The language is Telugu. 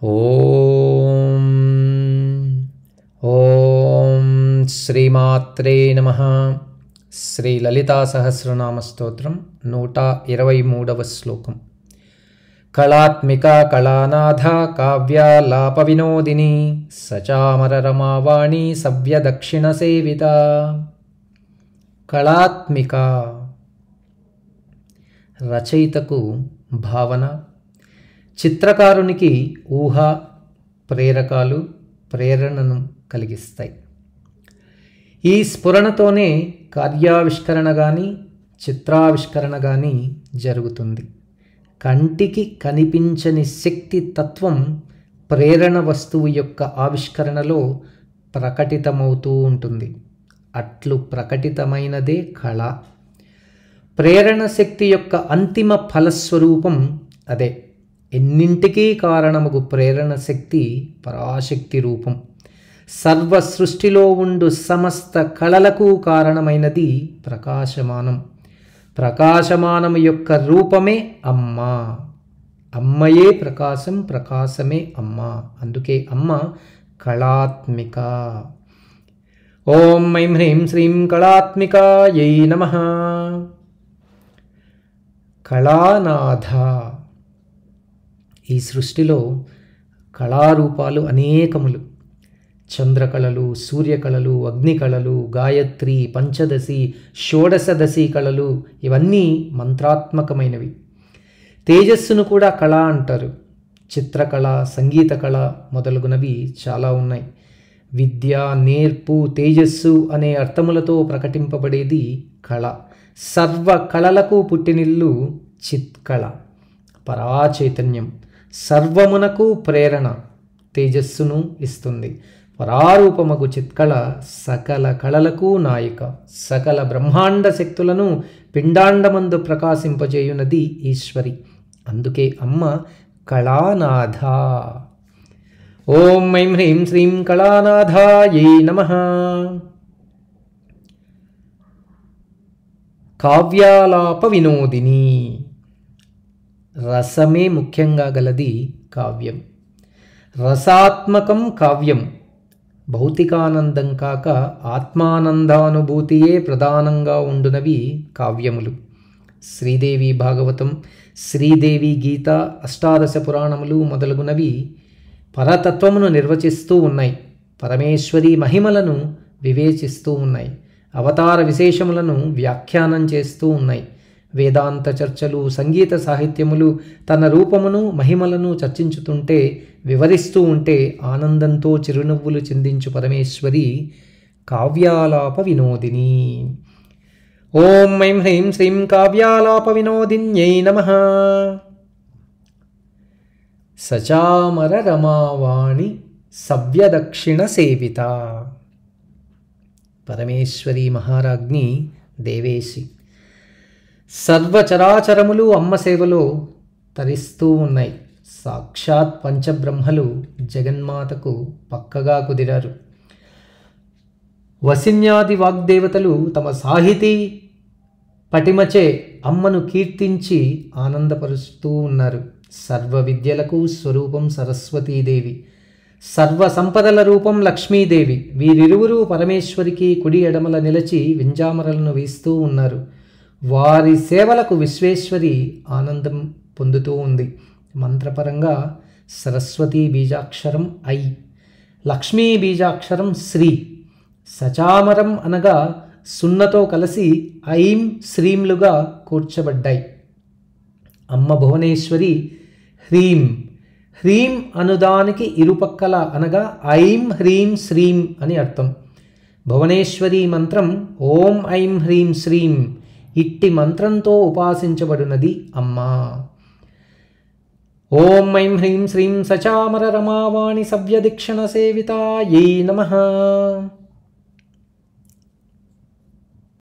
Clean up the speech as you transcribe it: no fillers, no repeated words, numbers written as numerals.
ఓం ఓం శ్రీమాత్రే నమః. శ్రీ లలితా సహస్రనామ స్తోత్రం 123వ శ్లోకం. కళాత్మిక కళానాథ కావ్యాలాప వినోదిని సచామర రమావాణి సవ్య దక్షిణ సేవిత. కళాత్మిక రచయితకు భావన, చిత్రకారునికి ఊహ, ప్రేరకాలు ప్రేరణను కలిగిస్తాయి. ఈ స్ఫురణతోనే కార్యావిష్కరణ కానీ చిత్రావిష్కరణ కానీ జరుగుతుంది. కంటికి కనిపించని శక్తి తత్వం ప్రేరణ వస్తువు యొక్క ఆవిష్కరణలో ప్రకటితమవుతూ ఉంటుంది. అట్లు ప్రకటితమైనదే కళ. ప్రేరణ శక్తి యొక్క అంతిమ ఫలస్వరూపం అదే. ఎన్నింటికీ కారణముగు ప్రేరణ శక్తి పరాశక్తి రూపం. సర్వ సృష్టిలో ఉండు సమస్త కళలకు కారణమైనది ప్రకాశమానం. ప్రకాశమానము యొక్క రూపమే అమ్మ. అమ్మయే ప్రకాశం, ప్రకాశమే అమ్మ. అందుకే అమ్మ కళాత్మిక. ఓం ఐం హ్రీం శ్రీం కళాత్మికాయై నమః. కళానాథ. ఈ సృష్టిలో కళారూపాలు అనేకములు. చంద్రకళలు, సూర్యకళలు, అగ్నికళలు, గాయత్రి, పంచదశి, షోడశదశి కళలు ఇవన్నీ మంత్రాత్మకమైనవి. తేజస్సును కూడా కళ అంటారు. చిత్రకళ, సంగీత కళ మొదలగునవి చాలా ఉన్నాయి. విద్య, నేర్పు, తేజస్సు అనే అర్థములతో ప్రకటింపబడేది కళ. సర్వ కళలకు పుట్టినిల్లు చిత్కళ, పరాచైతన్యం. సర్వమునకు ప్రేరణ, తేజస్సును ఇస్తుంది. పరారూపమగు చిత్కళ సకల కళలకు నాయిక. సకల బ్రహ్మాండ శక్తులను పిండాండమందు ప్రకాశింపజేయునది ఈశ్వరి. అందుకే అమ్మ కళానాథ. ఓం ఐం హ్రీం శ్రీం కళానాథాయై నమః. కావ్యాలాప వినోదిని. రసమే ముఖ్యంగా గలది కావ్యం. రసాత్మకం కావ్యం. భౌతికానందం కాక ఆత్మానందానుభూతియే ప్రధానంగా ఉండునవి కావ్యములు. శ్రీదేవి భాగవతం, శ్రీదేవి గీత, అష్టాదశ పురాణములు మొదలగునవి పరతత్వమును నిర్వచిస్తూ ఉన్నాయి. పరమేశ్వరి మహిమలను వివేచిస్తూ ఉన్నాయి. అవతార విశేషములను వ్యాఖ్యానం చేస్తూ ఉన్నాయి. వేదాంత చర్చలు, సంగీత సాహిత్యములు తన రూపమును మహిమలను చర్చించుతుంటే, వివరిస్తూ ఉంటే ఆనందంతో చిరునవ్వులు చిందించు పరమేశ్వరి కావ్యాలాప వినోదిని. ఓం ఐం హ్రీం శ్రీం కావ్యాలాప వినోదిన్యై నమః. సచామర రమావాణి సవ్యదక్షిణ సేవిత. పరమేశ్వరి మహారాజ్ఞి దేవేశి. సర్వచరాచరములు అమ్మ సేవలో తరిస్తూ ఉన్నాయి. సాక్షాత్ పంచబ్రహ్మలు జగన్మాతకు పక్కగా కుదిరారు. వసిన్యాది వాగ్దేవతలు తమ సాహితీ పటిమచే అమ్మను కీర్తించి ఆనందపరుస్తూ ఉన్నారు. సర్వ విద్యలకు స్వరూపం సరస్వతీదేవి, సర్వ సంపదల రూపం లక్ష్మీదేవి. వీరిరువురు పరమేశ్వరికి కుడి ఎడమల నిలిచి వింజామరలను వీస్తూ ఉన్నారు. వారి సేవలకు విశ్వేశ్వరి ఆనందం పొందుతూ ఉంది. మంత్రపరంగా సరస్వతీ బీజాక్షరం ఐ, లక్ష్మీ బీజాక్షరం శ్రీ. సచామరం అనగా సున్నతో కలిసి ఐం శ్రీంలుగా కూర్చబడ్డాయి. అమ్మ భువనేశ్వరి హ్రీం. హ్రీం అనుదానికి ఇరుపక్కల అనగా ఐం హ్రీం శ్రీం అని అర్థం. భువనేశ్వరి మంత్రం ఓం ఐం హ్రీం శ్రీం. ఇట్టి మంత్రంతో ఉపాసించబడినది అమ్మ. ఓం ఐం హ్రీం శ్రీం సచామర రమావాణి సవ్యదక్షిణ సేవితాయై నమః.